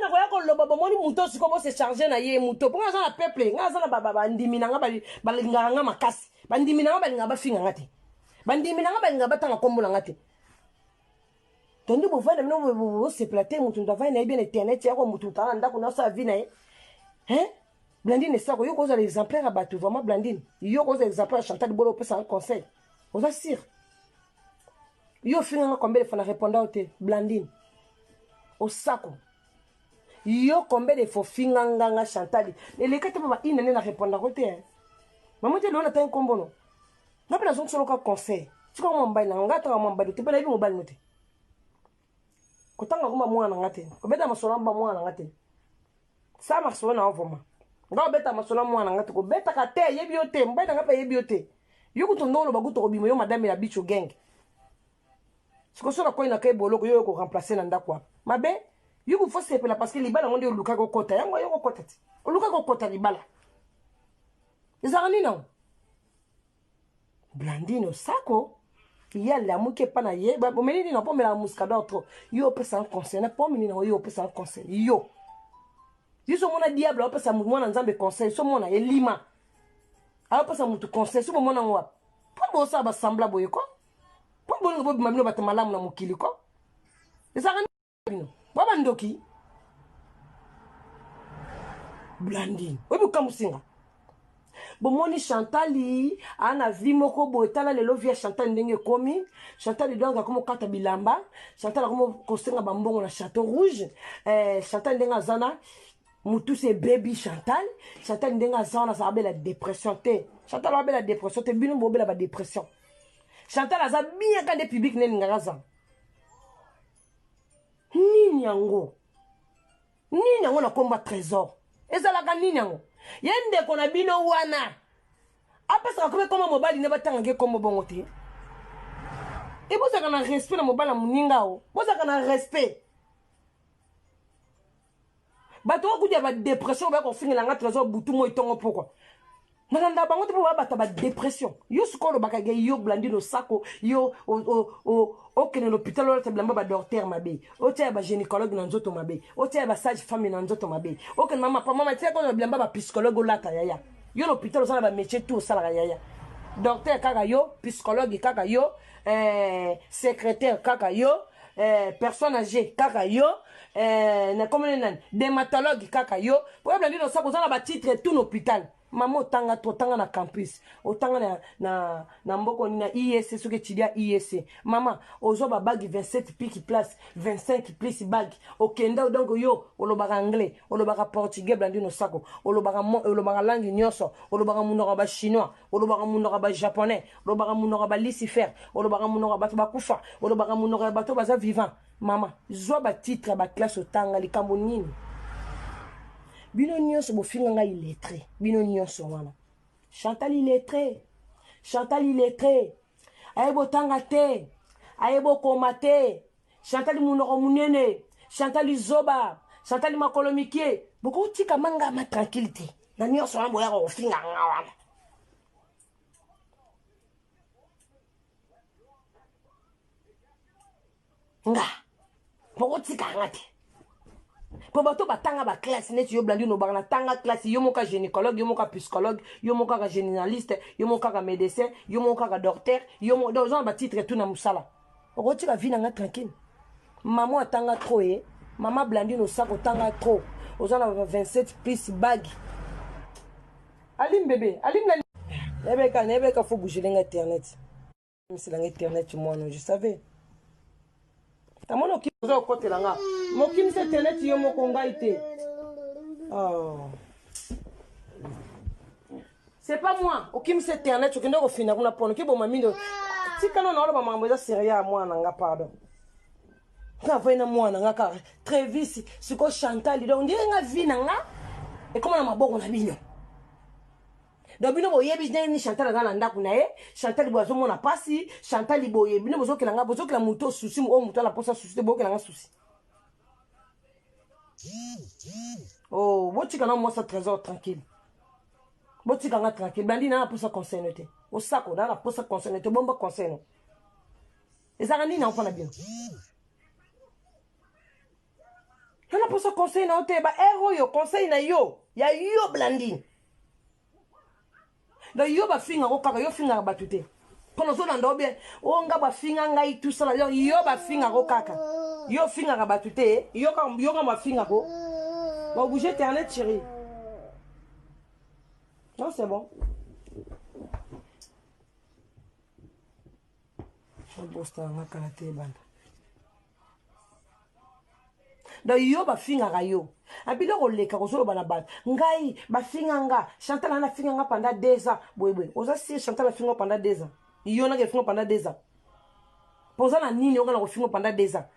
na koya ko loba bomoni muto siko bo se charger na ye muto po nga za na peuple nga za na baba ndimi na nga balinga nga makasi bandimi na nga balinga bafinga ngati bandimi na nga balinga batanga kombo na ngati tondi bo vana mino bo se plater mutu ndava na bien internet ya ko mutu tala ndako na sa vie na ye hein Blandine ça ko yo ko za l'exemplaire à batu vraiment Blandine yo ko za exemplaire Chantal Bolo peut ça un conseil on va sire yo finga combien de fois na répondre au te Blandine au sako yo combien de fois finga nganga Chantal les quatre papa ina na répondre au te maman te lona tan kombo no na pela zonso loka conseil tu ko mo mbay na ngata mo mbay te pela bi mo bal note ko tanga kuma mwana ngate ko beta masolamba mwana ngate ça marche na vraiment nga beta masola mwana ngati ko beta ka te yebi yote mbeta ngapa yebi yote yuko tondolo baguto ko bimo yo madame ya bicho gang siko so na ko ina kai boloko yo ko remplacer na ndakwa mabe yuko faut se pela parce que libala ngondi oluka ko kota yango yo ko kota ti oluka ko kota libala ezarani na Blandine sako ya la muke pana ye ba menini na pomela muskador trop yo pesa un conseil na pomini na yo pesa un conseil yo Yiso mona diable a pesa mwana nzambe conseil so mona elima a pesa mutu conseil so mona ngwa po bo sa ba sambla boye ko po bo ngo bo mamino batamalamu na mukili ko ezaka bino baba ndoki Blandine obi kamusinga bo moni Chantali ana vi moko bo etala lelo via Chantal ndenge komi Chantal donga comme kata bilamba Chantal comme kosenga bambongo na Château Rouge Chantal ndenga zana Moutou c'est baby Chantal ndenga zana sa la dépression te Chantal a la dépression te bino bobe la dépression Chantal a bien quand des publics ne ngaraza nini yango na komba trésor ezala ka nini yango yende kona bino wana apesa ko koma mobali ne batanga ke kombo bongo te e boza kana respect na mobala muninga o boza kana respect bato ko dia ba dépression ba ko finila nga trésor butu mo itongo pourquoi nanda bango te ba bata ba dépression yo skolo bakage yo Blandine sako yo o kene l'hôpital o te blamba ba docteur mabe o te ba gynécologue na nzoto mabe o te ba sage femme na nzoto mabe o kene mama te ko blamba ba psychologue lata yaya yo l'hôpital ça ba métier tout ça la yaya docteur kaka yo psychologue kaka yo secrétaire kaka yo personne âgée kaka yo na comme dermatologue kaka yo pour Blandine sako ça ba titre tout l'hôpital Maman otanga na campus otanga na mboko na IEC soki tidia IEC mama ozo ba bag 27 piki place 25 plus bag okenda donc yo olobaka anglais olobaka portugais Blandine sako olobaka langue nyonso olobaka munoko ba chinois olobaka munoko ba japonais olobaka munoko ba lucifer olobaka munoko ba bakufa olobaka munoko ba to baza vivant mama zo ba titre ba classe otanga likambo nini Bino nyonso bofinga nga illettré. Bino nyonso wana. Chantal illettré. Ayebo tanga te. Ayebo koma te. Chantal munoko munene. Chantal zoba. Chantal makolomikie. Boko tika manga ma tranquillité. Na nyonso wana boya ko finga nga wana. Nga. Boko tika ngate. Pour bato batanga ba classe net yo Blandine obana tanga classe yo moka gynécologue yo moka psychologue yo moka généraliste yo moka médecin yo moka docteur yo mo dans un titre tout na musala okoti ka vie na tranquille maman atanga trop maman Blandine osako tanga trop ozana 27 plus bag alim bébé alim na nebeka faut bouger l'internet c'est l'internet moi non je savais Tamono ki zo kote langa. Mo kim se internet yo mo konga ite. Oh. C'est pas moi. O kim se internet o kendo ko fina kuna pono ki bo mamindo. Tika no na ba mambo za seria moi nanga pardon. Ka voina moi nanga ka très vite siko Chantal donc ndi nga vina nga. E koma na maboko na bino. Donc bino boye business ni Chantal za na ndaku na ye Chantal bozo mona pasi Chantal boye bino bozo kelanga bozo kela muto souci o muto la posa souci bozo kelanga souci oh botika na moi ça trésor tranquille botika nga tranquille Blandine na posa conseil noté o sako na posa conseil noté bomba conseil no ezanga nini na mpona bien Yo na poso conseil na ote ba ero yo conseil na yo. Ya yo Blandine. Da yo ba finga ko kaka yo finga ba tute. Kono zo na ndo bien. O nga ba finga ngai tout ça là yo ba finga ko kaka. Yo finga ba tute. Yo ka ma finga ko. Ba bouger internet chérie. Non, c'est bon. Je vais poster un karaté band. Da yo ba finga ga yo. Abilo ko leka ko solo bana bat. Ngai ba finga nga. Chantal na finga nga pendant 2 ans. Boy. Oza si Chantal na finga pendant 2 ans. Yo na ke finga pendant 2 ans. Poza na nini yo nga na ko finga pendant 2 ans.